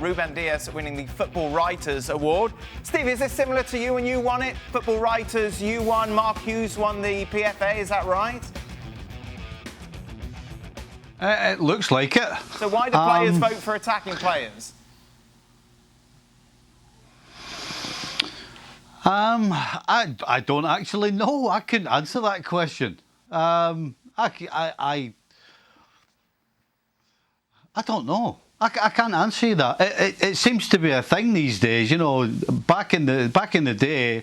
Ruben Dias winning the Football Writers Award. Steve, is this similar to you when you won it? Football Writers, you won, Mark Hughes won the PFA, is that right? It looks like it. So why do players vote for attacking players? I don't actually know. I couldn't answer that question. I don't know. I can't answer you that. It seems to be a thing these days. You know, back in the day,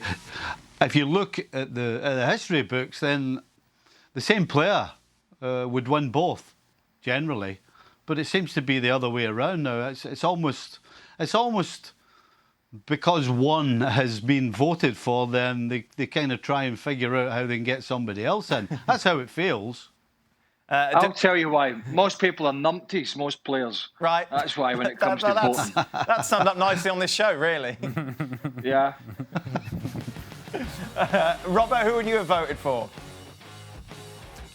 if you look at the history books, then the same player would win both generally, but it seems to be the other way around now. It's almost because one has been voted for, then they kind of try and figure out how they can get somebody else in. That's how it feels. I'll tell you why. Most people are numpties, most players. Right. That's why when it comes to voting. That's summed up nicely on this show, really. Yeah. Robert, who would you have voted for?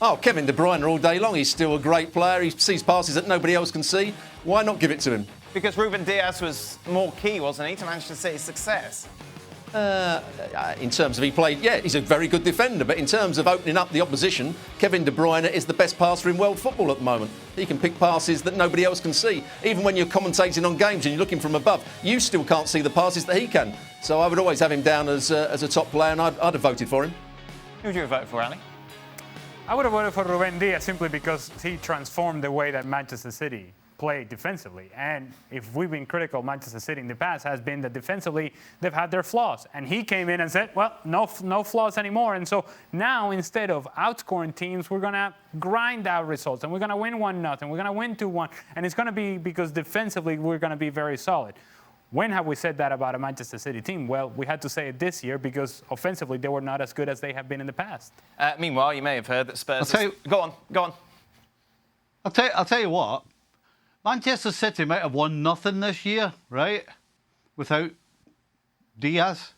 Oh, Kevin De Bruyne all day long. He's still a great player. He sees passes that nobody else can see. Why not give it to him? Because Ruben Dias was more key, wasn't he, to Manchester City's success? In terms of he's a very good defender, but in terms of opening up the opposition, Kevin De Bruyne is the best passer in world football at the moment. He can pick passes that nobody else can see. Even when you're commentating on games and you're looking from above, you still can't see the passes that he can. So I would always have him down as a top player, and I'd have voted for him. Who would you have voted for, Ali? I would have voted for Ruben Dias simply because he transformed the way that Manchester City play defensively. And if we've been critical of Manchester City in the past, has been that defensively they've had their flaws. And he came in and said, well, no flaws anymore. And so now instead of outscoring teams, we're going to grind out results and we're going to win 1-0. We're going to win 2-1. And it's going to be because defensively we're going to be very solid. When have we said that about a Manchester City team? Well, we had to say it this year because offensively they were not as good as they have been in the past. Meanwhile, you may have heard that Spurs... Go on. I'll tell you what. Manchester City might have won nothing this year, right? Without Diaz.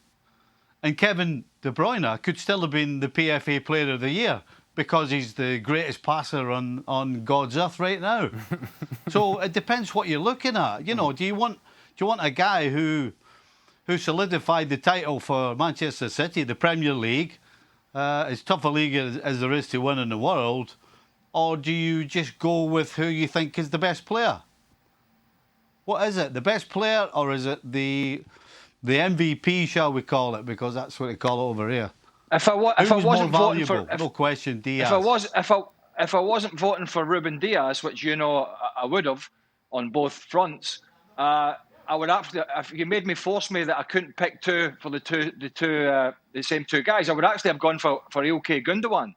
And Kevin De Bruyne could still have been the PFA Player of the Year because he's the greatest passer on God's earth right now. So it depends what you're looking at. You know, do you want a guy who solidified the title for Manchester City, the Premier League, as tough a league as there is to win in the world, or do you just go with who you think is the best player? What is it, the best player, or is it the MVP, shall we call it, because that's what they call it over here? If I wasn't voting for, no question, Diaz. If I wasn't voting for Ruben Dias, which you know I would have on both fronts, I would actually, if you force me that I couldn't pick two for the same two guys, I would actually have gone for Ilkay Gundogan.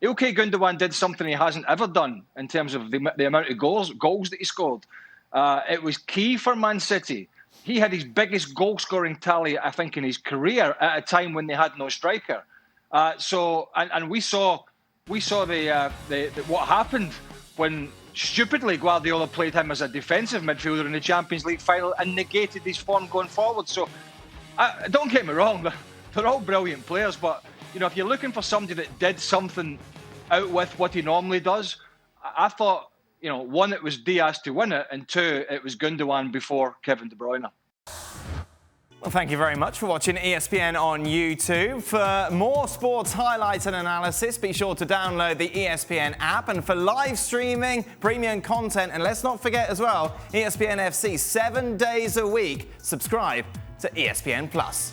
Ilkay Gundogan did something he hasn't ever done in terms of the amount of goals that he scored. It was key for Man City. He had his biggest goal-scoring tally, I think, in his career at a time when they had no striker. And we saw what happened when stupidly Guardiola played him as a defensive midfielder in the Champions League final and negated his form going forward. So don't get me wrong, they're all brilliant players, but you know, if you're looking for somebody that did something out with what he normally does, I thought, you know, one, it was Diaz to win it, and two, it was Gundogan before Kevin De Bruyne. Well, thank you very much for watching ESPN on YouTube. For more sports highlights and analysis, be sure to download the ESPN app. And for live streaming, premium content, and let's not forget as well, ESPN FC 7 days a week. Subscribe to ESPN Plus.